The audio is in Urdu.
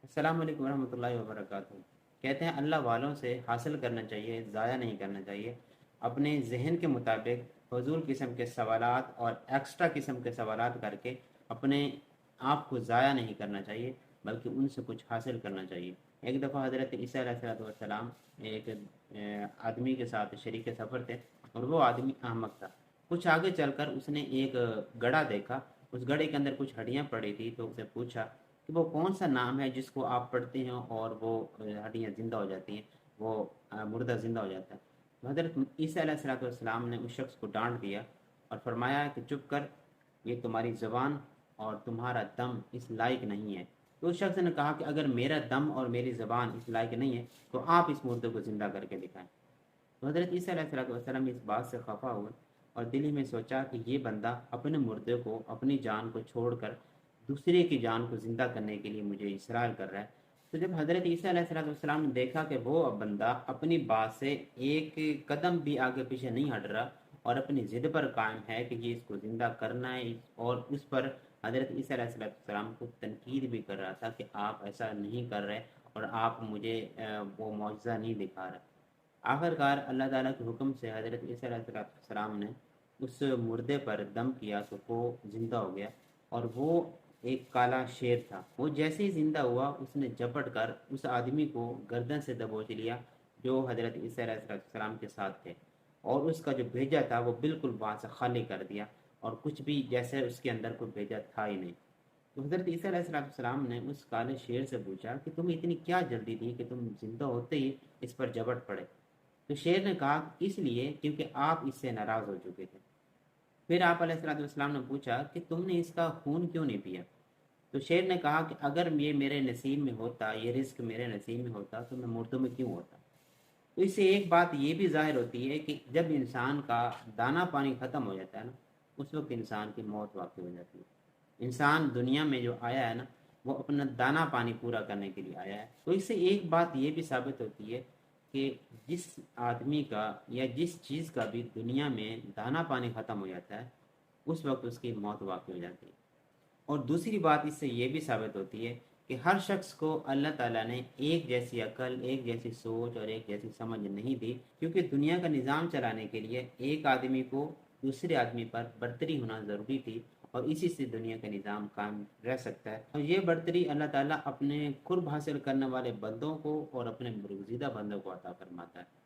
السلام علیکم ورحمۃ اللہ وبرکاتہ۔ کہتے ہیں اللہ والوں سے حاصل کرنا چاہیے، ضائع نہیں کرنا چاہیے۔ اپنے ذہن کے مطابق فضول قسم کے سوالات اور ایکسٹرا قسم کے سوالات کر کے اپنے آپ کو ضائع نہیں کرنا چاہیے، بلکہ ان سے کچھ حاصل کرنا چاہیے۔ ایک دفعہ حضرت عیسیٰ علیہ السلام ایک آدمی کے ساتھ شریک سفر تھے، اور وہ آدمی احمق تھا۔ کچھ آگے چل کر اس نے ایک گڑھا دیکھا، اس گڑھے کے اندر کچھ ہڈیاں پڑی تھی، تو اسے پوچھا کہ وہ کون سا نام ہے جس کو آپ پڑھتے ہیں اور وہ ہڈیاں زندہ ہو جاتی ہیں، وہ مردہ زندہ ہو جاتا ہے۔ تو حضرت عیسیٰ علیہ السلام نے اس شخص کو ڈانٹ دیا اور فرمایا کہ چپ کر، یہ تمہاری زبان اور تمہارا دم اس لائق نہیں ہے۔ تو اس شخص نے کہا کہ اگر میرا دم اور میری زبان اس لائق نہیں ہے تو آپ اس مردے کو زندہ کر کے دکھائیں۔ تو حضرت عیسیٰ علیہ السلام اس بات سے خفا ہوئے اور دل ہی میں سوچا کہ یہ بندہ اپنے مردے کو، اپنی جان کو چھوڑ کر دوسرے کی جان کو زندہ کرنے کے لیے مجھے اصرار کر رہا ہے۔ تو جب حضرت عیسیٰ علیہ السلام نے دیکھا کہ وہ بندہ اپنی بات سے ایک قدم بھی آگے پیچھے نہیں ہٹ رہا اور اپنی ضد پر قائم ہے کہ یہ اس کو زندہ کرنا ہے، اور اس پر حضرت عیسیٰ علیہ السلام کو تنقید بھی کر رہا تھا کہ آپ ایسا نہیں کر رہے اور آپ مجھے وہ معجزہ نہیں دکھا رہے۔ آخرکار اللہ تعالیٰ کے حکم سے حضرت عیسیٰ علیہ السلام نے اس مردے پر دم کیا تو وہ زندہ ہو گیا، اور وہ ایک کالا شیر تھا۔ وہ جیسے ہی زندہ ہوا اس نے جھپٹ کر اس آدمی کو گردن سے دبوچ لیا جو حضرت عیسیٰ علیہ السلام کے ساتھ تھے، اور اس کا جو بھیجا تھا وہ بالکل وہاں سے خالی کر دیا، اور کچھ بھی جیسے اس کے اندر کوئی بھیجا تھا ہی نہیں۔ تو حضرت عیسیٰ علیہ السلام نے اس کالے شیر سے پوچھا کہ تمہیں اتنی کیا جلدی تھی کہ تم زندہ ہوتے ہی اس پر جھپٹ پڑے؟ تو شیر نے کہا اس لیے کیونکہ آپ اس سے ناراض ہو چکے تھے۔ پھر آپ علیہ السلام نے پوچھا کہ تم نے اس کا خون کیوں نہیں پیا؟ تو شیر نے کہا کہ اگر یہ میرے نصیب میں ہوتا، یہ رزق میرے نصیب میں ہوتا تو میں مردوں میں کیوں ہوتا۔ تو اس سے ایک بات یہ بھی ظاہر ہوتی ہے کہ جب انسان کا دانہ پانی ختم ہو جاتا ہے نا، اس وقت انسان کی موت واقع ہو جاتی ہے۔ انسان دنیا میں جو آیا ہے نا، وہ اپنا دانہ پانی پورا کرنے کے لیے آیا ہے۔ تو اس سے ایک بات یہ بھی ثابت ہوتی ہے کہ جس آدمی کا یا جس چیز کا بھی دنیا میں دانہ پانی ختم ہو جاتا ہے، اس وقت اس کی موت واقع ہو جاتی ہے۔ اور دوسری بات اس سے یہ بھی ثابت ہوتی ہے کہ ہر شخص کو اللہ تعالیٰ نے ایک جیسی عقل، ایک جیسی سوچ اور ایک جیسی سمجھ نہیں دی، کیونکہ دنیا کا نظام چلانے کے لیے ایک آدمی کو دوسرے آدمی پر برتری ہونا ضروری تھی، اور اسی سے دنیا کا نظام قائم رہ سکتا ہے۔ اور یہ برتری اللہ تعالیٰ اپنے قرب حاصل کرنے والے بندوں کو اور اپنے برگزیدہ بندوں کو عطا فرماتا ہے۔